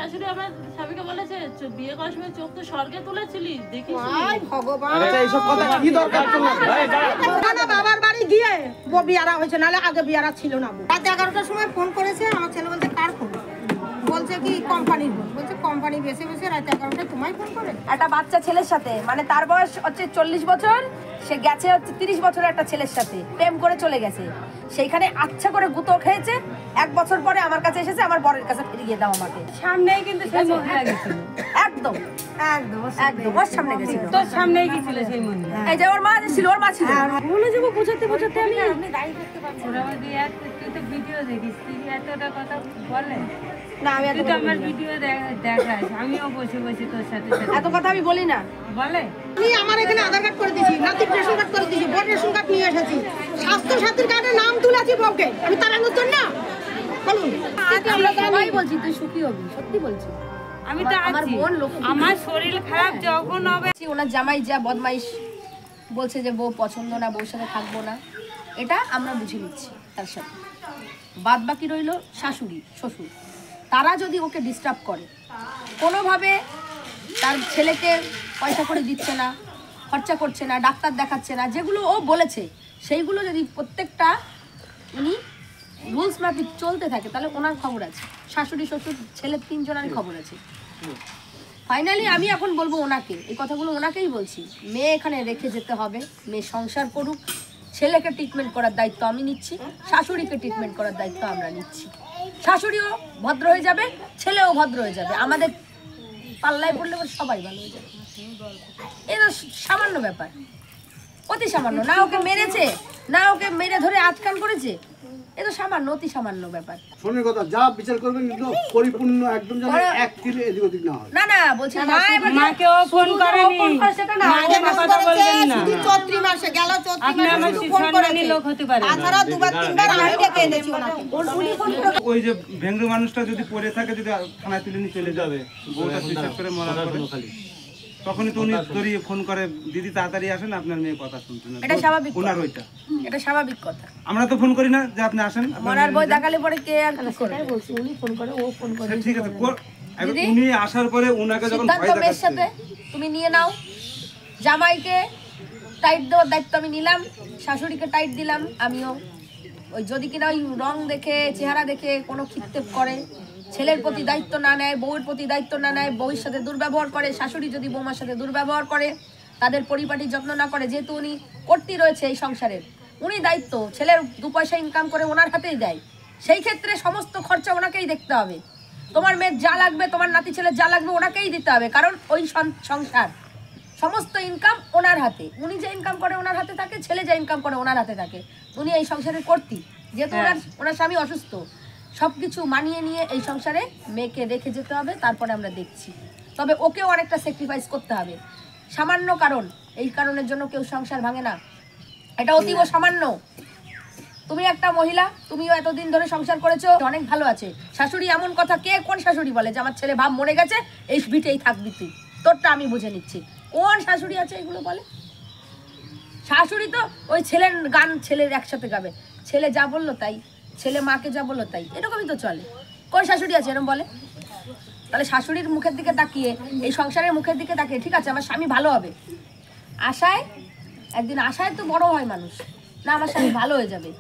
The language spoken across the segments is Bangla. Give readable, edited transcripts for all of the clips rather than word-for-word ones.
শাশুড়ি আমার স্বামীকে বলেছে বিয়ে করার সময় চোখ তো স্বর্গে তুলেছিলি দেখিস ভগবান এইসব কথা কি দরকার না বাবার বাড়ি গিয়ে বিয়ারা হয়েছে নাহলে আগে বিয়ারা ছিল না রাত 11টার সময় ফোন করেছে আমার ছেলে বলছে কার ফোন বলছে কি কোম্পানির ফোন বলছে কোম্পানি বেশি বেশি রাত 11টায় তোমায় ফোন করে একটা বাচ্চা ছেলের সাথে মানে তার বয়স হচ্ছে 40 বছর সে গেছে হচ্ছে 30 বছরের একটা ছেলের সাথে প্রেম করে চলে গেছে সেইখানে আচ্ছা করে গুঁতো খেয়েছে 1 বছর পরে আমার কাছে এসেছে আমার বরের কাছে ফিরিয়ে দাও আমাকে সামনেই কিন্তু সেই মহিলা গেছিল একদম একদম ওর সামনে গেছিল তোর সামনেই গেছিল সেই মহিলা এই যে ওর মা ছিল মনে যাবো বোঝাতে আমি আপনি দাঁড়িয়ে দেখতে পাচ্ছেন তুই তো ভিডিও দেখিস তুই এতটা কথা বলে না আমি তুই তো আমার ভিডিও দেখাস আমিও বসে বসে তোর সাথে এত কথা আমি বলি না বলে আমি আমার এখানে আধার কার্ড করে দিয়েছি নাতির রেশন কার্ড করে দিয়েছি বোর্ড রেশন কার্ড নিয়ে এসেছি স্বাস্থ্য সাথীর কার্ডে নাম তুলেছি বউকে আমি তার নতুন না বলুন আমরা সবাই বলছি তুই সুখী হবি সত্যি বলছি আমি তো আমার বোন লোক আমার শরীর খারাপ যখন হবে ওনার জামাই যা বদমাইশ বলছে যে বউ পছন্দ না বউর সাথে থাকবো না এটা আমরা বুঝে নিচ্ছি তার সাথে বাদ বাকি রইল শাশুড়ি শ্বশুর তারা যদি ওকে ডিস্টার্ব করে কোনোভাবে তার ছেলেকে পয়সা করে দিচ্ছে না খরচা করছে না ডাক্তার দেখাচ্ছে না যেগুলো ও বলেছে সেইগুলো যদি প্রত্যেকটা উনি রুলস মাফিক চলতে থাকে তাহলে ওনার খবর আছে শাশুড়ি শ্বশুর ছেলে 3 জনেরই খবর আছে ফাইনালি আমি এখন বলবো ওনাকে এই কথাগুলো ওনাকেই বলছি মেয়ে এখানে রেখে যেতে হবে মেয়ে সংসার করুক ছেলেকে ট্রিটমেন্ট করার দায়িত্ব আমি নিচ্ছি শাশুড়িকে ট্রিটমেন্ট করার দায়িত্ব আমরা নিচ্ছি শাশুড়িও ভদ্র হয়ে যাবে ছেলেও ভদ্র হয়ে যাবে আমাদের পাল্লায় পড়লে সবাই ভালো হয়ে যাবে এটা সামান্য ব্যাপার অতি সামান্য না ওকে মেরেছে না ওকে মেরে ধরে আটকান করেছে এটা সামান্য অতি সামান্য ব্যাপার শোনের কথা যা বিচার করবেন কিন্তু পরিপূর্ণ একদম যেন এক তিলে এদিক ওদিক না হয় না না বলছি মা এবার মাকেও ফোন করেনি সেটা না আগে কথা বলবেন না শুধু চৈত্রি মাসে গেল চৈত্রি মাসে শুধু ফোন করেনি লোক হতে পারে তাছাড়া দুবার তিনবার আমি ডেকে এনেছি ওনাকে উনি ফোন করে ওই যে ভেঙ্গু মানুষটা যদি পড়ে থাকে যদি থানায় তুলে নিয়ে চলে যাবে বউটা সুইসাইড করে মারার পরে তখনই তো উনি দড়িয়ে ফোন করে দিদি তাড়াতাড়ি আসেন আপনার মেয়ে কথা শুনছেন এটা স্বাভাবিক ওনার ওইটা এটা স্বাভাবিক কথা আমরা তো ফোন করি না যে আপনি আসেন মরার বই দেখালে পরে কে আর কি করবে বলছি উনি ফোন করে ও ফোন করে ঠিক আছে উনি আসার পরে উনাকে যখন ভয় সিদ্ধান্ত মেয়ের দেখাচ্ছে সাথে তুমি নিয়ে নাও জামাইকে টাইট দেওয়ার দায়িত্ব আমি নিলাম শাশুড়িকে টাইট দিলাম আমিও ওই যদি কিনা ওই রং দেখে চেহারা দেখে কোনো খিটটেপ করে ছেলের প্রতি দায়িত্ব না নেয় বউয়ের প্রতি দায়িত্ব না নেয় বউয়ের সাথে দুর্ব্যবহার করে শাশুড়ি যদি বৌমার সাথে দুর্ব্যবহার করে তাদের পরিপাটির যত্ন না করে যেহেতু উনি কর্ত্রী রয়েছে এই সংসারের উনি দায়িত্ব ছেলের 2 পয়সা ইনকাম করে ওনার হাতেই দেয় সেই ক্ষেত্রে সমস্ত খরচা ওনাকেই দেখতে হবে তোমার মেয়ের যা লাগবে তোমার নাতি ছেলের যা লাগবে ওনাকেই দিতে হবে কারণ ওই সংসার সমস্ত ইনকাম ওনার হাতে উনি যে ইনকাম করে ওনার হাতে থাকে ছেলে যে ইনকাম করে ওনার হাতে থাকে উনি এই সংসারের কর্ত্রী যেহেতু ওনার স্বামী অসুস্থ সবকিছু মানিয়ে নিয়ে এই সংসারে মেয়েকে রেখে যেতে হবে তারপরে আমরা দেখছি তবে ওকেও অনেকটা স্যাক্রিফাইস করতে হবে সামান্য কারণ এই কারণের জন্য কেউ সংসার ভাঙে না এটা অতীব সামান্য তুমি একটা মহিলা তুমিও এতদিন ধরে সংসার করেছো অনেক ভালো আছে শাশুড়ি এমন কথা কে কোন শাশুড়ি বলে যে আমার ছেলে ভাব মরে গেছে এই ভিটেই থাকবি তুই তোরটা আমি বুঝে নিচ্ছি কোন শাশুড়ি আছে এগুলো বলে শাশুড়ি তো ওই ছেলের গান ছেলের একসাথে গাবে ছেলে যা বললো তাই ছেলে মাকে যা বললো তাই এরকমই তো চলে কোন শাশুড়ি আছে এরকম বলে তাহলে শাশুড়ির মুখের দিকে তাকিয়ে এই সংসারের মুখের দিকে তাকিয়ে ঠিক আছে আমার স্বামী ভালো হবে আশায় একদিন আশায় তো বড় হয় মানুষ না আমার স্বামী ভালো হয়ে যাবে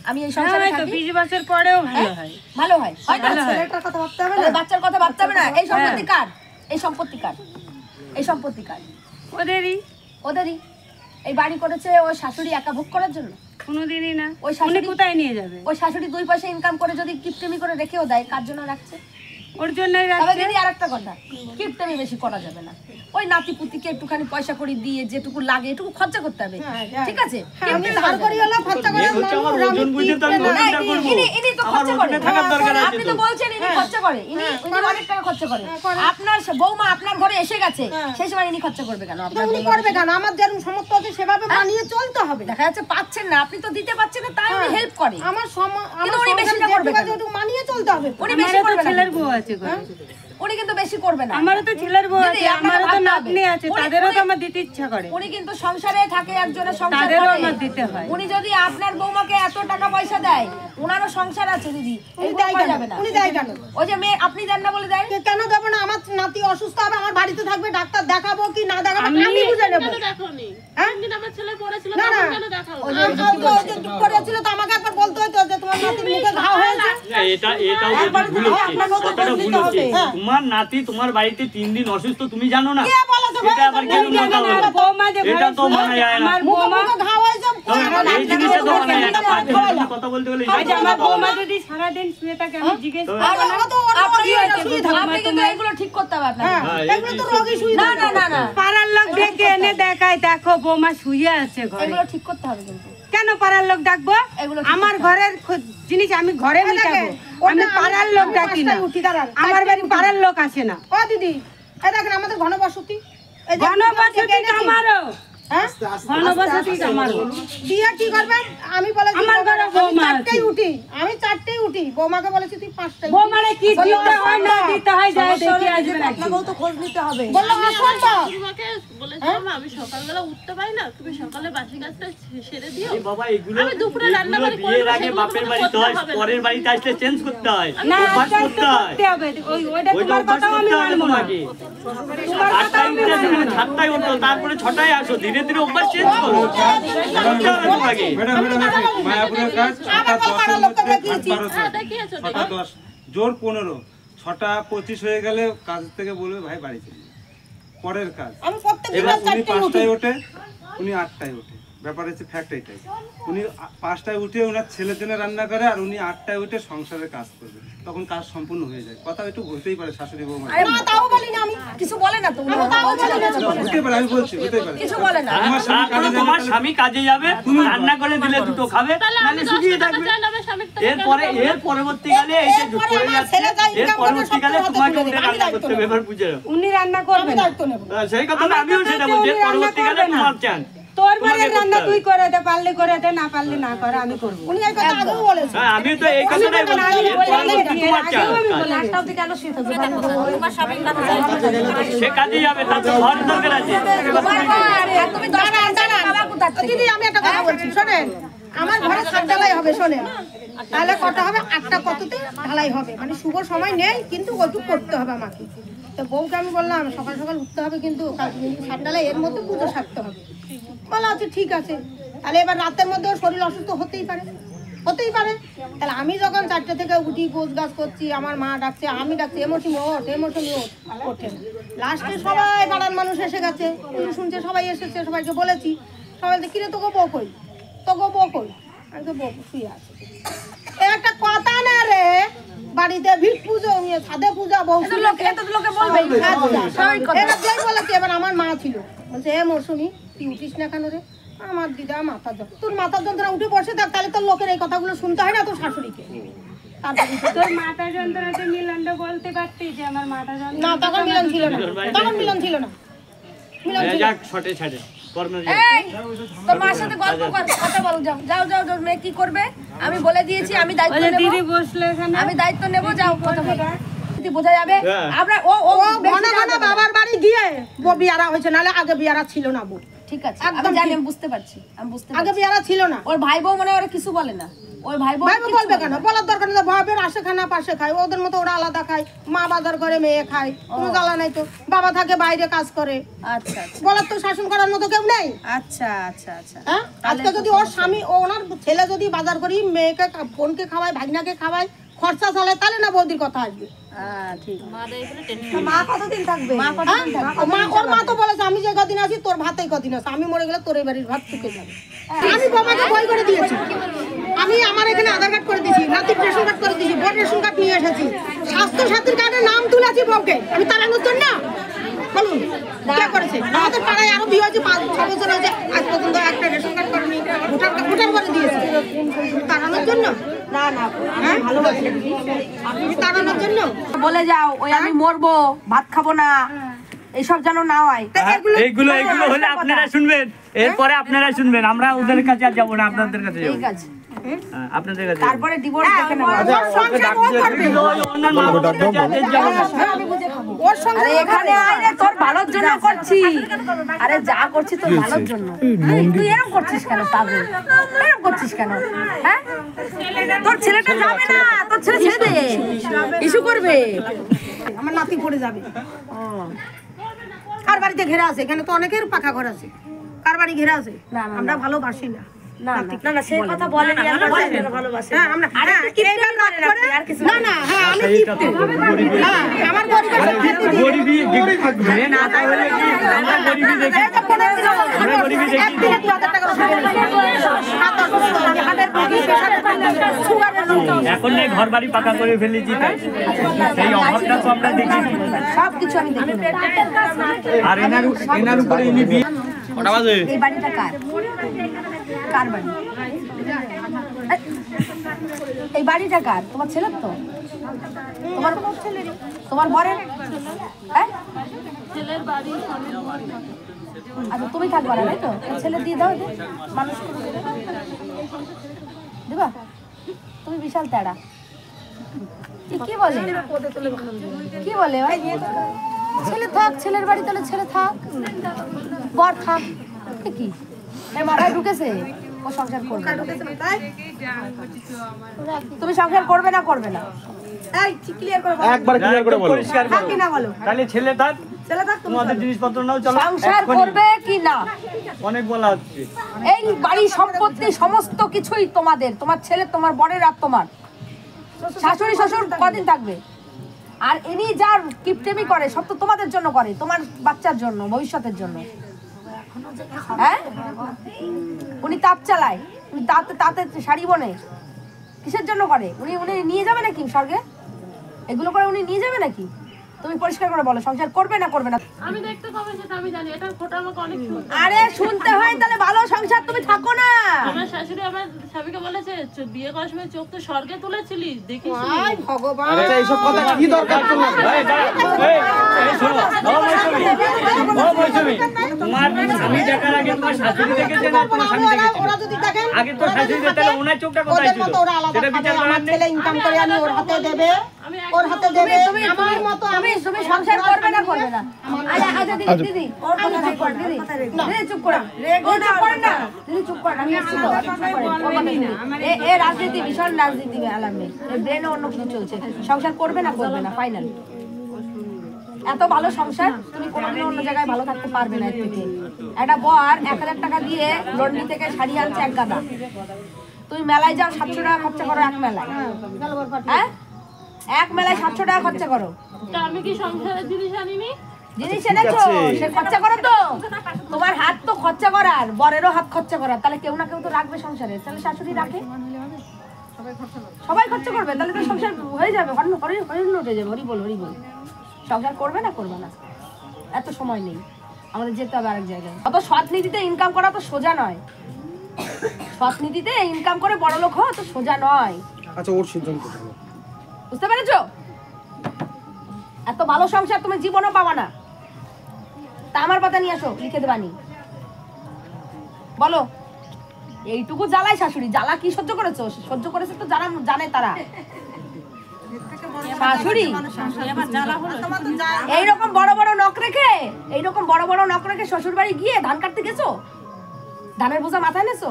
আমি এই সংসারে থাকি 20 বছর পরেও ভালো হয় ভালো হয় হয় না ছেলেটার কথা ভাবতে হবে না বাচ্চার কথা ভাবতে হবে না এই সম্পত্তি কার এই সম্পত্তি কার এই সম্পত্তি কার ওদেরই এই বাড়ি করেছে ও শাশুড়ি একা ভোগ করার জন্য কোনোদিনই না ওই শাশুড়ি কোথায় নিয়ে যাবে ওই শাশুড়ি 2 পয়সা ইনকাম করে যদি কিপটেমি করে রেখেও দেয় কার জন্য রাখছে ওর জন্যই তবে রাখছে দিদি আরেকটা কথা কিপটেমি বেশি করা যাবে না ওই নাতি পুতিকে একটুখানি পয়সা করে দিয়ে যেটুকু লাগে এটুকু খরচা করতে হবে ঠিক আছে আমি ধার করি হলো খরচা করে ইনি তো খরচা করে আপনি তো বলছেন ইনি খরচা করে ইনি অনেক টাকা খরচা করে আপনার বৌমা আপনার ঘরে এসে গেছে সেই সময় ইনি খরচা করবে কেন আপনার উনি করবে কেন আমার যেরকম সমর্থ আছে সেভাবে বানিয়ে চলতে হবে দেখা যাচ্ছে পাচ্ছেন না আপনি তো দিতে পারছেন না তাই উনি হেল্প করে আমার কিন্তু উনি বেশিটা করবে কেন একটু মানিয়ে চলতে হবে উনি বেশি করবে না ছেলের বউ আছে উনি কিন্তু বেশি করবে না আমারও তো ছেলের বউ আছে আমারও তো নাতনি আছে তাদেরও তো আমার দিতে ইচ্ছা করে উনি কিন্তু সংসারে থাকে একজনের সংসার তাদেরও করে আমার দিতে হয় উনি যদি আপনার বৌমাকে এত টাকা পয়সা দেয় ওনারও সংসার আছে দিদি উনি দেয় কেন উনি দেয় কেন ওই যে মেয়ে আপনি দেন না বলে দেয় কেন দেব নাতি অসুস্থ হবে আমার বাড়িতে থাকবে, ডাক্তার দেখাবো কি না দেখাবো আমি বুঝে নেবো। হ্যাঁ? না না চুপ করেছিল তো আমাকে একবার বলতে হতো যে তোমার নাতির মুখে ঘা হয়েছে। এটাও ভুল হচ্ছে, কথাটা ভুল হচ্ছে। তোমার নাতি তোমার বাড়িতে 3 দিন অসুস্থ তুমি জানো না? কে বলেছে ভাই? এটা আবার কেন মাথা হলো? বৌমা যে এটা তো মানা যায় না। মুখে ঘা হয়েছে এই জিনিসটা তো মানা যায় না। 5 জনের কথা বলতে গেলে আজ আমার বৌমা যদি সারাদিন শুয়ে থাকে আমি জিজ্ঞেস আর ও তো ওর আপনি শুয়ে থাকবে। আপনি কিন্তু এগুলো ঠিক করতে হবে আপনাকে। হ্যাঁ এগুলো তো রোগী শুয়ে না থাকে। না না না পাড়ার লোক ডেকে এনে দেখায় দেখো বৌমা শুয়ে আছে ঘরে। এগুলো ঠিক করতে হবে কিন্তু। কেন পাড়ার লোক ডাকবো? এগুলো ঠিক আমার ঘরের জিনিস আমি ঘরে মিটাবো, আমি পাড়ার লোক ডাকি না। উঠি দাঁড়ান। আমার বাড়ি পাড়ার লোক আসে না। ও দিদি এই দেখেন আমাদের ঘনবসতি, এই যে ঘনবসতি আমারও, হ্যাঁ ঘনবসতি আমারও। দিয়ে কি করবেন? আমি বলেছি আমার ঘরে বৌমা আছে। আমি চারটেই উঠি, বৌমাকে বলেছি তুই 5টায়। বৌমারে কি দিতে হয় না দিতে হয় যায় দেখে আসবেন একদিন। আপনাকেও তো খোঁজ নিতে হবে। বললো আসুন তো। তোমাকে বলেছিলাম আমি সকালবেলা উঠতে পারি না, তুমি সকালে বাসি কাজটা সেরে দিও। এই বাবা এগুলো আমি দুপুরে রান্না এগুলো বাড়ি বিয়ের করবো, আগে সেগুলো বাপের তোমাকে বাড়িতে করতে হয়, হবে না। পরের বাড়িতে আসলে চেঞ্জ করতে হয়, না অভ্যাস চেষ্টা করতে হয়। করতে হবে। ওইটা ওইটা তোমার অভ্যাস কথাও আমি করতে হবে মানবো না। তোমাকে। 8টায় উঠতে তুমি 7টায় ওঠো, তারপরে 6টায় আসো, ধীরে ধীরে অভ্যাস চেঞ্জ করো। করতে হবে তোমাকে। ম্যাডাম মায়াপুরের কাজ 6টা 10 মধ্যে হ্যাঁ, দেখিয়েছো, 6টা 10 জোর 15, 6টা 25 হয়ে গেলে কাজ থেকে বলবে ভাই বাড়ি চলে যাও। পরের কাজ আমি প্রত্যেকদিন এবার উনি 4টায় উঠি। 5টায় ওঠে, উনি 8টায় ওঠে। ব্যাপার হচ্ছে ফ্যাক্ট এটাই, উনি 5টায় উঠে ওনার ছেলের জন্য রান্না করে আর উনি 8টায় উঠে সংসারের কাজ করবে, তখন কাজ সম্পূর্ণ হয়ে যায়। কথা একটু বলতেই পারে শাশুড়ি বৌমা, না তাও বলি না আমি। কিছু বলে না তো উনি বলছে না কিছু বলে না। হতে পারে, আমি বলছি হতে পারে। কিছু বলে না। তারপরে তোমার স্বামী কাজে যাবে, রান্না করে দিলে দুটো খাবে, নাহলে শুকিয়ে থাকবে। এর পরবর্তীকালে এই যে করে যাচ্ছে, এর পরবর্তীকালে তোমাকে উঠে রান্না করতে হবে। এবার বুঝে নাও। উনি রান্না আমি করবেন। দায়িত্ব নেব। সেই কথা না, আমিও সেটা বলছি, এর পরবর্তীকালে তোমার চান। তোর বাড়ির রান্না তুই করে দে, পারলে করে দে, না পারলে না করে, আমি করবো। উনি এই কথা আগেও বলেছে। হ্যাঁ, আমিও তো এই কথাটাই বলছি, এর পরবর্তী তোমার চান। লাস্টটা অবধি কেন শুয়ে থাকবে? তোমার স্বামী না সে কাজে যাবে, তার তো ঘর দরকার আছে। তুমি 10 টাকা বাবা কোথা থেকে? দিদি আমি একটা কথা বলছি শোনেন, আমার ঘরে 7 ঢালাই হবে শোনেন, তাহলে কটা হবে? 8টা কততে ঢালাই হবে, মানে শুভ সময় নেই কিন্তু ওইটুকু করতে হবে আমাকে। তো বউকে আমি বললাম সকাল সকাল উঠতে হবে কিন্তু 7 ঢালাই এর মধ্যে পুজো সারতে হবে। বলা আছে ঠিক আছে, তাহলে এবার রাতের মধ্যে ওর শরীর অসুস্থ হতেই পারে, হতেই পারে। তাহলে আমি যখন 4টে থেকে উঠি গোছ গাছ করছি, আমার মা ডাকছে, আমি ডাকছি এমসি ওঠ এমসি ওঠে না। লাস্টে সবাই পাড়ার মানুষ এসে গেছে, উনি শুনছে সবাই এসেছে, সবাইকে বলেছি, সবাই কিরে তোকে বউ কই, তোকে বউ কই, আমি তো বউ শুয়ে আছে। একটা কথা না রে, বাড়িতে ভিট পুজো নিয়ে ছাদে পূজা বউ এত লোকে বলবে স্বাভাবিক কথা। এবার যেই বলেছি, এবার আমার মা ছিল বলছে এ মৌসুমি তুই উঠিস না কেন রে? আমার দিদা মাথা যন্ত্রণা, তোর মাথার যন্ত্রণা উঠে বসে থাক, তাহলে তোর লোকের এই কথাগুলো শুনতে হয় না তোর শাশুড়িকে। তারপরে তোর মাথা যন্ত্রণাতে মিলনটা বলতে পারতি যে আমার মাথা যন্ত্রণা। না তখন মিলন ছিল না, তখন মিলন ছিল না, মিলন ছিল না। যাক, ছটে ছাড়ে কর্মের জন্য। এই তোর মার সাথে গল্প কর, কথা বল, যাও যাও যাও যাও, মেয়ে কি করবে আমি বলে দিয়েছি, আমি দায়িত্ব ওই যে নেব, দিদি বসলে এখানে, আমি দায়িত্ব নেব, যাও কথা বল, যদি বোঝা যাবে। আমরা ও ও ও ঘন ঘন বাবার বাড়ি গিয়ে বউ বিয়ারা হয়েছে, নাহলে আগে বিয়ারা ছিল না বউ, ঠিক আছে, আমি একদম জানি, ঠিক। আমি বুঝতে পারছি, আমি বুঝতে আগে পারছি। বিয়ারা ছিল না। ওর ভাই বউ মানে ওরা কিছু বলে না, ওর ভাই বউ ভাই বলবে কেন? বলার দরকার নেই, ভাবের আসে খানা পাশে খায়, ওদের মতো ওরা আলাদা খায়, মা বাজার করে মেয়ে খায়, কোনো জ্বালা নাই তো, বাবা থাকে বাইরে কাজ করে, আচ্ছা আচ্ছা বলার তো শাসন করার মতো কেউ নেই। আচ্ছা আচ্ছা আচ্ছা হ্যাঁ আজকে যদি ওর স্বামী ওনার ছেলে যদি বাজার করি মেয়েকে বোনকে খাওয়ায় ভাগনাকে খাওয়ায় খরচা চালায়, তাহলে না বৌদির কথা আসবে। ঠিক। মা কতদিন থাকবে? ওর মা তো বলেছে আমি যে কদিন আছি তোর ভাতেই কদিন আছে, আমি মরে গেলে তোর এই বাড়ির ভাত চুকে যাবে। আমি বাবাকে বই করে দিয়েছি, আমি আমার এখানে আধার কার্ড করে দিয়েছি, নাতির রেশন কার্ড করে দিয়েছি, বোন রেশন কার্ড নিয়ে এসেছি, স্বাস্থ্য সাথীর কার্ডে নাম তুলেছি বউকে, আমি তাড়ানোর জন্য। বলুন কে করেছে? আমাদের পাড়ায় আরো বিয়ে হয়েছে 5-6 বছর হয়েছে, আজ পর্যন্ত একটা রেশন কার্ড করেনি, ভোটার করে দিয়েছি তাড়ানোর জন্য। না না ভালোবাসি আপনি তাড়ানোর জন্য বলে যাও ওই আমি মরবো, ভাত খাবো না, এইসব যেন না হয়। এইগুলো হলে আপনারা শুনবেন, এরপরে আপনারা শুনবেন, আমরা ওদের কাছে আর যাবো না, আপনাদের কাছে যাবো। ঠিক আছে, আপনাদের কাছে তারপরে ডিভোর্স দেখে নেবো। ওর সংসার ও করবে, ওনার মা বাবার কাছে আর যাবো না। ওর সংসার আরে এখানে আয় রে, তোর ভালোর জন্য করছি, আরে যা করছি তোর ভালোর জন্য। তুই এরকম করছিস কেন পাগল, এরকম করছিস কেন? হ্যাঁ তোর ছেলেটা যাবে না, তোর ছেলে ছেড়ে দে, ইস্যু করবে। আমার নাতি পড়ে যাবে। কার বাড়িতে ঘেরা আছে? এখানে তো অনেকের পাকা ঘর আছে। কার বাড়ি ঘেরা আছে? আমরা ভালোবাসি না। না না সেই কথা বলেনি, আমরা ভালোবাসি। হ্যাঁ আমরা এইবার রাত করে না না হ্যাঁ আমি কিপটে। হ্যাঁ আমার গরিবের গরিবি থাকবে না, তাই বলে কি আমরা গরিবি দেখি? আমরা গরিবি দেখি তো। এখন এই ঘর বাড়ি পাকা করে ফেলেছি, তাই সেই অভাবটা তো আমরা দেখি। সবকিছু আমি দেখি। আর এনার উপরে ইনি বিয়ে কটা বাজে? এই বাড়িটা কার? কার বাড়ি? এই বাড়িটা কার? তোমার ছেলের তো? তোমার বরের? হ্যাঁ ছেলের বাড়ি আচ্ছা তুমি থাকবা না, তাই তো? ছেলে দিয়ে দাও, মানুষ দেবা। তুমি বিশাল তেড়া। কি বলে কি বলে ভাই? ছেলে থাক, ছেলের বাড়ি, তাহলে ছেলে থাক, বর থাক। কি এর মাথায় ঢুকেছে ও সংসার করবে না? তুমি সংসার করবে না? করবে না? এই ক্লিয়ার করে বলো। একবার ক্লিয়ার করে বলো। পরিষ্কার থাক করো। কি না বলো? তাহলে ছেলে থাক, ছেলে থাক তুমি তোমাদের জিনিসপত্র নাও, চলো। সংসার এক্ষুনি। করবে কি না? অনেক বলা হচ্ছে। এই বাড়ি সম্পত্তি সমস্ত কিছুই তোমাদের, তোমার ছেলে, তোমার বরের আর তোমার। শাশুড়ি শ্বশুর কদিন থাকবে? আর ইনি যার কিপটেমি করে সব তো তোমাদের জন্য করে, তোমার বাচ্চার জন্য, ভবিষ্যতের জন্য। হ্যাঁ উনি তাঁত চালায়, উনি তাঁতে শাড়ি বনে, কিসের জন্য করে? উনি নিয়ে যাবে নাকি স্বর্গে? এগুলো করে উনি নিয়ে যাবে নাকি? তুমি পরিষ্কার করে বলো, সংসার করবে না করবে না? আমি দেখতে পাবো সেটা আমি জানি, এটা খোটা আমাকে অনেক শুনতে। আরে শুনতে হয়, তাহলে ভালো সংসার তুমি থাকো না। আমার শাশুড়ি আমার স্বামীকে বলেছে, বিয়ে করার সময় চোখ তো স্বর্গে তুলেছিলি, দেখিস আয় ভগবান আচ্ছা এইসব কথা কি দরকার তোমার? এই দাঁড়াও, এই শোনো, ও মৌসুমী, তোমার স্বামী দেখার আগে তোমার শাশুড়ি দেখেছে না তোমার স্বামী দেখেছে? ওরা যদি দেখেন আগে তো শাশুড়ি দেখতে, তাহলে ওনার চোখটা কোথায় ওদের ছিল? মতো ওরা আলাদা সেটা খাবে। বিচার আমার করার নেই। ছেলে ইনকাম করে আনি ওর হাতে দেবে, ওর হাতে দেবে। আমার মতো আমি তুমি সংসার করবে না করবে না? আচ্ছা দিদি ওর কথা চুপ কর, দিদি চুপ করো, ও চুপ করেন না, দিদি চুপ করেন, আমি আসছি তো, চুপ করেন, ওর কথা শুনুন। এ রাজনীতি, ভীষণ রাজনীতি আলামে, ব্রেনে অন্য কিছু চলছে। সংসার করবে না করবে না, ফাইনাল। এত ভালো সংসার তুমি কোনোদিন অন্য জায়গায় ভালো থাকতে পারবে না। এর থেকে একটা বর 1,000 টাকা দিয়ে লন্ডি থেকে শাড়ি আনছে এক গাদা, তুমি মেলায় যাও 700 টাকা খরচা করো এক মেলায়। হ্যাঁ এক মেলায় 700 টাকা খরচা করো। তা আমি কি সংসারের জিনিস আনিনি? জিনিস এনেছো, সে খরচা করো তো। তোমার হাত তো খরচা করার, বরেরও হাত খরচা করার, তাহলে কেউ না কেউ তো রাখবে সংসারে। তাহলে শাশুড়ি রাখে, সবাই খরচা করবে, তাহলে তো সংসার হয়ে যাবে, হরিণ উঠে যাবে। হরি বল, হরি বল। সংসার করবে না করবে না, এত সময় নেই, আমাদের যেতে হবে আরেক জায়গায়। অত সৎ নীতিতে ইনকাম করা তো সোজা নয়। সৎ নীতিতে ইনকাম করে বড়লোক হওয়া তো সোজা নয়। আচ্ছা ওর সিদ্ধান্ত বলো। বুঝতে পেরেছো? এত ভালো সংসার তুমি জীবনও পাবা না। তা আমার পাতা নিয়ে আসো, লিখে দেবানি। বলো এইটুকু জ্বালাই শাশুড়ি, জ্বালা কি সহ্য করেছো? সহ্য করেছে তো যারা জানে তারা। শাশুড়ি এইরকম বড় বড় নখ রেখে, এইরকম বড় বড় নখ রেখে শ্বশুর বাড়ি গিয়ে ধান কাটতে গেছো, ধানের বোঝা মাথায় নেছো,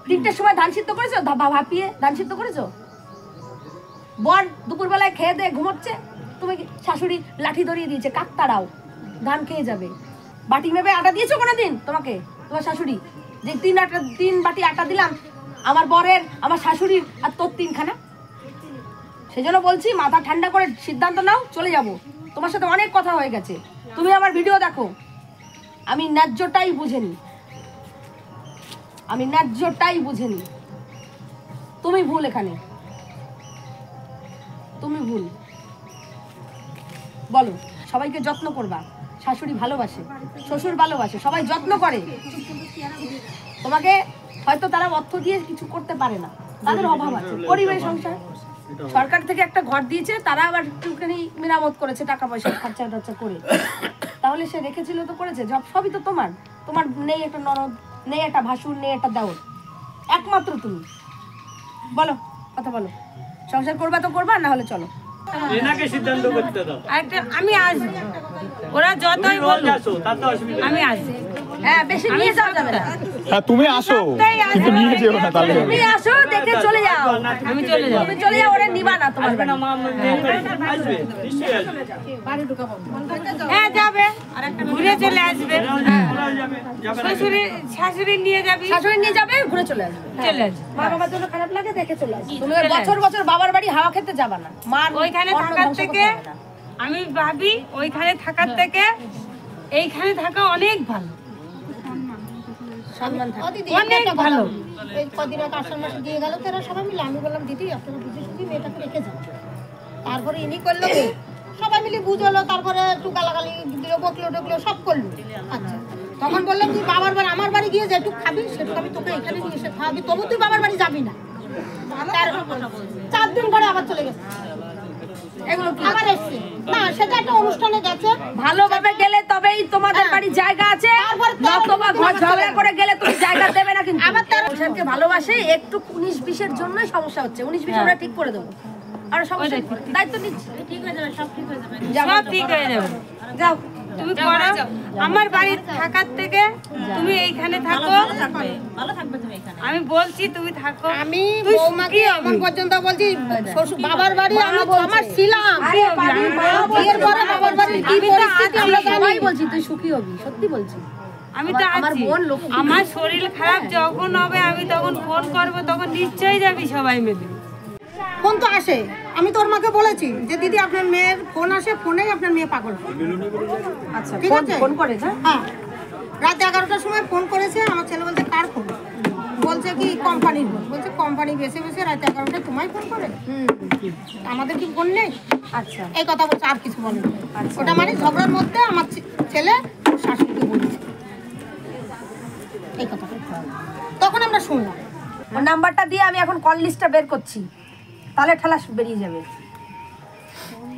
3টের সময় ধান সিদ্ধ করেছো, ভাপিয়ে ধান সিদ্ধ করেছো। বর দুপুরবেলায় খেয়ে দিয়ে ঘুমোচ্ছে, তুমি শাশুড়ি লাঠি ধরিয়ে দিয়েছে, কাক তাড়াও, ধান খেয়ে যাবে। বাটি মেপে আটা দিয়েছো কোনোদিন তোমাকে তোমার শাশুড়ি? যে 3 বাটি আটা দিলাম আমার বরের, আমার শাশুড়ির আর তোর 3খানা। সেজন্য বলছি মাথা ঠান্ডা করে সিদ্ধান্ত নাও, চলে যাব। তোমার সাথে অনেক কথা হয়ে গেছে, তুমি আমার ভিডিও দেখো। আমি ন্যায্যটাই বুঝিনি, আমি ন্যায্যটাই বুঝিনি। তুমি ভুল, এখানে তুমি ভুল। বলো সবাইকে যত্ন করবা, শাশুড়ি ভালোবাসে, শ্বশুর ভালোবাসে, সবাই যত্ন করে তোমাকে। হয়তো তারা অর্থ দিয়ে কিছু করতে পারে না, তাদের অভাব আছে, পরিবার সংসার। সরকার থেকে একটা ঘর দিয়েছে, তারা আবার একটুখানি মেরামত করেছে টাকা পয়সা খরচা টর্চা করে। তাহলে সে রেখেছিল তো করেছে, সবই তো তোমার। তোমার নেই একটা ননদ, নেই একটা ভাসুর, নেই একটা দেওর, একমাত্র তুমি। বলো কথা বলো, সংসার করবা তো করবা, না হলে চলো। এনাকে সিদ্ধান্ত করতে দাও। আমি আসবো, ওরা যতই বলুক আসো, তাতে অসুবিধা আমি আসবো। হ্যাঁ বেশি নিয়ে যাওয়া যাবে না। হ্যাঁ তুমি আসো কিন্তু নিয়ে যেও না তাহলে তুমি আসো দেখে চলে যাও। আমি চলে যাবো। তুমি চলে যাও, ওরা নিবা না তোমার বাড়ি। আসবে নিশ্চয়ই আসবে হ্যাঁ যাবে, ঘুরে চলে আসবে। যাবে শ্বশুরি শাশুড়ি নিয়ে যাবি, শাশুড়ি নিয়ে যাবে, ঘুরে চলে আসবে। চলে আসবে। মা বাবার জন্য খারাপ লাগে, দেখে চলে আসবে। তুমি বছর বছর বাবার বাড়ি হাওয়া খেতে যাবা না। মার ওইখানে অন্ন থাকার ধ্বংস থেকে করতে হবে না। আমি ভাবি ওইখানে থাকার থেকে এইখানে থাকা অনেক ভালো, সম্মান থাকে। অনেক ভালো। এই কদিন আগে আষাঢ় মাসে দিয়ে গেল তো এরা সবাই মিলে, আমি বললাম দিদি আপনারা বুঝে সুঝি মেয়েটাকে রেখে যান। তারপরে ইনি করলো কি সবাই মিলে বুঝলো, তারপরে একটু গালাগালি দিল, বকলো টকলো সব করলো। আচ্ছা তখন বললাম তুই বাবার বাড়ি আমার বাড়ি গিয়ে যেটুকু খাবি সেটুকু আমি তোকে এখানে নিয়ে এসে খাওয়াবি, তবু তুই বাবার বাড়ি যাবি না। 4 দিন পরে আবার চলে গেছে, এগুলো কি আবার এসছে না, সেটা একটা অনুষ্ঠানে গেছে। ভালোভাবে গেলে তবেই তোমাদের বাড়ি জায়গা আছে। নতুবা ঘর ঝগড়া করে গেলে তুমি জায়গা দেবে না। কিন্তু আবার তার সংসারকে ভালোবাসে, একটু 19-20 সময় সমস্যা হচ্ছে। 19-20 আমরা ঠিক করে দেবো। আর সমস্যা দায়িত্ব নিচ্ছি, ঠিক হয়ে যাবে, সব ঠিক হয়ে যাবে। সব ঠিক হয়ে যাবে। যাও তুমি করো, আমার বাড়ি থাকার থেকে তুমি এইখানে থাকো, ভালো থাকবে তুমি এখানে। আমি বলছি তুমি থাকো। আমি বৌমাকে এখন পর্যন্ত বলছি শ্বশুর বাবার বাড়ি আমি 6 মাস ছিলাম, বিয়ের পরে বাবার বাড়ি কি পরিস্থিতি আমরা সবাই বলছি তুই সুখী হবি, সত্যি বলছি। আমি তো আমার আছি, বোন লক্ষ্মী। আমার শরীর খারাপ যখন হবে আমি তখন ফোন করব, তখন নিশ্চয়ই যাবি সবাই মিলে। ফোন তো আসে, আমি তোর মাকে বলেছি যে দিদি আপনার মেয়ের ফোন আসে, ফোনেই আপনার মেয়ে পাগল। আচ্ছা ঠিক আছে ফোন করে না? হ্যাঁ রাত 11টার সময় ফোন করেছে, আমার ছেলে বলছে কার ফোন, বলছে কি কোম্পানির ফোন, বলছে কোম্পানি বেছে বেছে রাত 11টায় তোমায় ফোন করে, আমাদের কি ফোন নেই? আচ্ছা এই কথা বলছে, আর কিছু বলেনি। ওটা মানে ঝগড়ার মধ্যে আমার ছেলে শাশুড়িকে বলেছে এই কথা, তখন আমরা শুনলাম। ওর নাম্বারটা দিয়ে আমি এখন কল লিস্টটা বের করছি, তাহলে ঠেলা বেরিয়ে যাবে।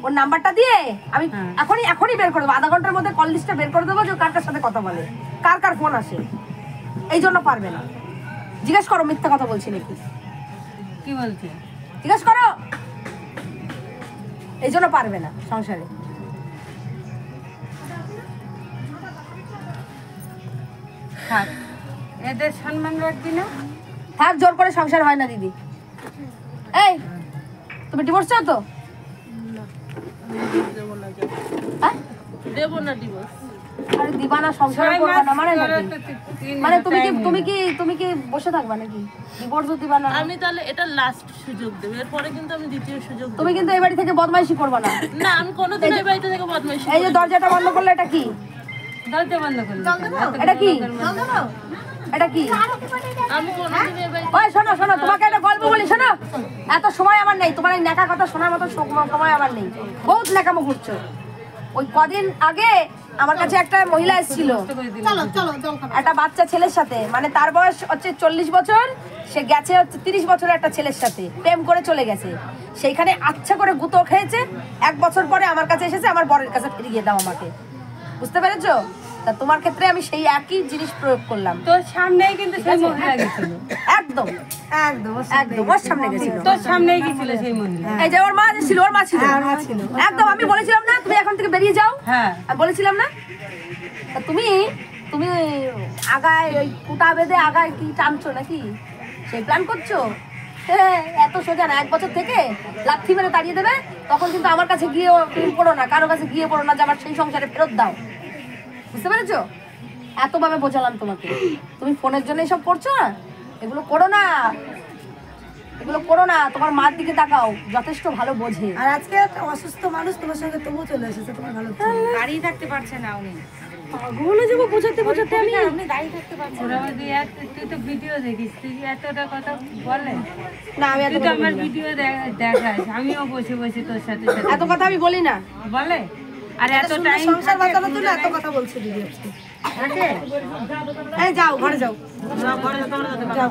ওর নাম্বারটা দিয়ে আমি এখনই বের করে দেবো, আধা ঘন্টার মধ্যে কল লিস্টটা বের করে দেবো যে কার কার সাথে কথা বলে, কার কার ফোন আসে। এই জন্য পারবে না। জিজ্ঞেস করো মিথ্যা কথা বলছি নাকি, কি বলছে? জিজ্ঞেস করো। এই জন্য পারবে না সংসারে। থাক, এদের সম্মান রাখবি না। থাক, জোর করে সংসার হয় না দিদি। এই তুমি ডিভোর্স চাও তো? হ্যাঁ? দেবো না ডিভোর্স। আরে দিবা না, সংসার করবে না মানে নাকি? মানে তুমি কি বসে থাকবা নাকি? ডিভোর্সও দিবা না? আমি তাহলে এটা লাস্ট সুযোগ দেব, এরপরে কিন্তু আমি দ্বিতীয় সুযোগ দেব। তুমি কিন্তু এই বাড়ি থেকে বদমাইশি করবে না। না আমি কোনোদিন এই বাড়িতে থেকে বদমাইশি এই যে দরজাটা বন্ধ করলে এটা কি? দরজা বন্ধ করলে এটা কি? এটা কি? আমি কোনোদিন এই বাড়িতে ওই শোনো শোনো, তোমাকে একটা গল্প বলি, শোনো। এত সময় আমার নেই, তোমার এই নেকা কথা শোনার মতো সময় আমার নেই। বহুত নেকামো ঘুরছো। ওই কদিন আগে আমার কাছে একটা মহিলা এসেছিল, চলো চলো জল খাবো। একটা বাচ্চা ছেলের সাথে, মানে তার বয়স হচ্ছে 40 বছর, সে গেছে হচ্ছে 30 বছরের একটা ছেলের সাথে প্রেম করে চলে গেছে। সেইখানে আচ্ছা করে গুঁতো খেয়েছে। 1 বছর পরে আমার কাছে এসেছে, আমার বরের কাছে ফিরিয়ে দাও আমাকে। বুঝতে পেরেছো? তা তোমার ক্ষেত্রে আমি সেই একই জিনিস প্রয়োগ করলাম। তোর সামনেই কিন্তু সেই মহিলা গেছিল, একদম একদম ওর সামনে গেছিল। তোর সামনেই গেছিল সেই মহিলা। এই যে ওর মা ছিল, ওর মা ছিল একদম। আমি বলেছিলাম না তুমি এখন থেকে বেরিয়ে যাও? হ্যাঁ আমি বলেছিলাম না? তা তুমি আগায় ওই কুটা বেঁধে আগায় কি টানছো নাকি? সেই প্ল্যান করছো? এত সোজা না। 1 বছর থেকে লাথি মেরে তাড়িয়ে দেবে, তখন কিন্তু আমার কাছে গিয়ে তুমি পড়ো না, কারো কাছে গিয়ে পড়ো না যে আমার সেই সংসারে ফেরত দাও। বুঝতে পেরেছো? এতভাবে বোঝালাম তোমাকে। তুমি ফোনের জন্য এসব করছো না, এগুলো করো না, এগুলো করো না। তোমার মার দিকে তাকাও, যথেষ্ট ভালো বোঝে। আর আজকে একটা অসুস্থ মানুষ তোমার সঙ্গে তবুও চলে এসেছে, তোমার ভালো দাঁড়িয়ে থাকতে পারছে না উনি। পাগল যাবো বোঝাতে বোঝাতে আমি ওরা বলছে, তুই তো ভিডিও দেখিস, তুই এতটা কথা বলে না আমি তুই তো আমার ভিডিও দেখাস, আমিও বসে বসে তোর সাথে সাথে এত কথা আমি বলি না। বলে। আর এত টাইম সংসার বাঁচানোর জন্য এত কথা বলছে দিদি আজকে। এই যাও ঘরে যাও, যাও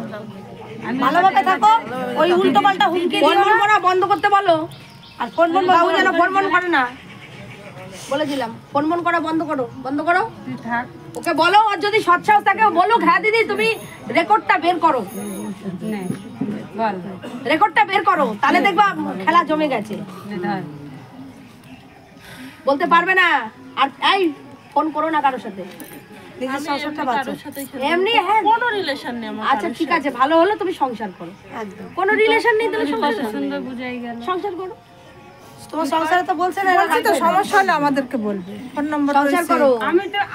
ভালোভাবে থাকো। ওই উল্টো পাল্টা হুমকি ফোন করা বন্ধ করতে বলো। আর ফোন বাবু যেন ফোন করে না, বলে দিলাম। ফোন করা বন্ধ করো, বন্ধ করো। তুই থাক। ওকে বলো, আর যদি সৎসাহস থাকে বলুক, হ্যাঁ দিদি তুমি রেকর্ডটা বের করো, নে, বল রেকর্ডটা বের করো, তাহলে দেখবা খেলা জমে গেছে। নে, ধর। বলতে পারবে না। আর এই ফোন করো না কারোর সাথে, নিজের সংসারটা কারোর বাঁচো। সাথে এমনি হ্যাঁ কোনো রিলেশন নেই আমার। আচ্ছা ঠিক আছে, ভালো হলো তুমি সংসার করো, একদম। কোনো রিলেশন নেই তাহলে সংসার করো। সুন্দর বুঝাই গেল। সংসার করো, তোমার সংসারে তো বলছে না, বলছি তো সমস্যা হলে আমাদেরকে বলবে, ফোন নম্বর সংসার করো।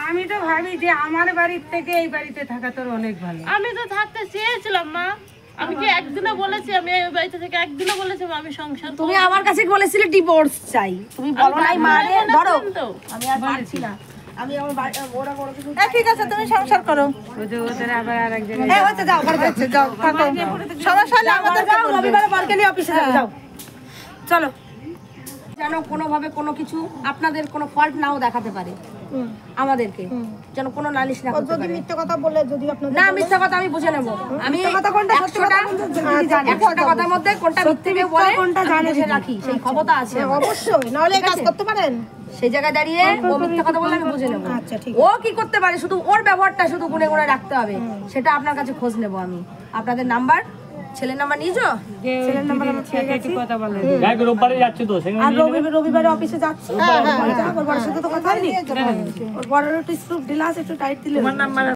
আমি তো ভাবি যে আমার বাড়ির থেকে এই বাড়িতে থাকা তোর অনেক ভালো। আমি তো থাকতে চেয়েছিলাম মা, আমি কি একদিনও বলেছি আমি এই বাড়িতে থেকে একদিনও বলেছি মা আমি সংসার তুমি আমার কাছে বলেছিলে ডিভোর্স চাই, তুমি বলো নাই মারে ধরো তো আমি আর পারছি না, আমি আমার ওরা বড় কিছু ঠিক আছে তুমি সংসার করো। ওদের আবার আরেক জায়গায় হ্যাঁ হচ্ছে, যাও ঘরে যাচ্ছে, যাও থাকো, সমস্যা হলে আমাদের যাও, রবিবারে বালকানি অফিসে যাও, যাও চলো। যেন কোনোভাবে কোনো কিছু আপনাদের কোনো ফল্ট নাও দেখাতে পারে আমাদেরকে, যেন কোনো নালিশ না করতে যদি পারে। মিথ্যে কথা বলে, যদি আপনাদের না মিথ্যা কথা আমি বুঝে নেব, আমি কথা কোনটা সত্যি কথা বলতে যদি জানি, 100টা কথার মধ্যে কোনটা মিথ্যে কেউ বলে কোনটা আমি জানে বুঝে দিদি। রাখি, সেই ক্ষমতা আছে আমার। অবশ্যই, নাহলে এই কাজ করতে পারেন। সেই জায়গায় দাঁড়িয়ে ও মিথ্যা কথা বললে আমি বুঝে নেব। আচ্ছা, ঠিক ও কি করতে পারে, শুধু ওর ব্যবহারটা শুধু গুনে গুনে রাখতে হবে, সেটা আপনার কাছে খোঁজ নেব আমি। আপনাদের নাম্বার, ছেলের নাম্বার নিয়েছো? ছেলের নাম্বার আমি পেয়ে গেছি। কথা বলে দেখ রোববারে যাচ্ছে তো সেখানে আর রবিবারে অফিসে যাচ্ছি, ওর বড়ের সাথে তো কথা হয়নি, ওর বড়ের একটু স্ক্রুপ ঢিলা আছে, একটু টাইট দিলে।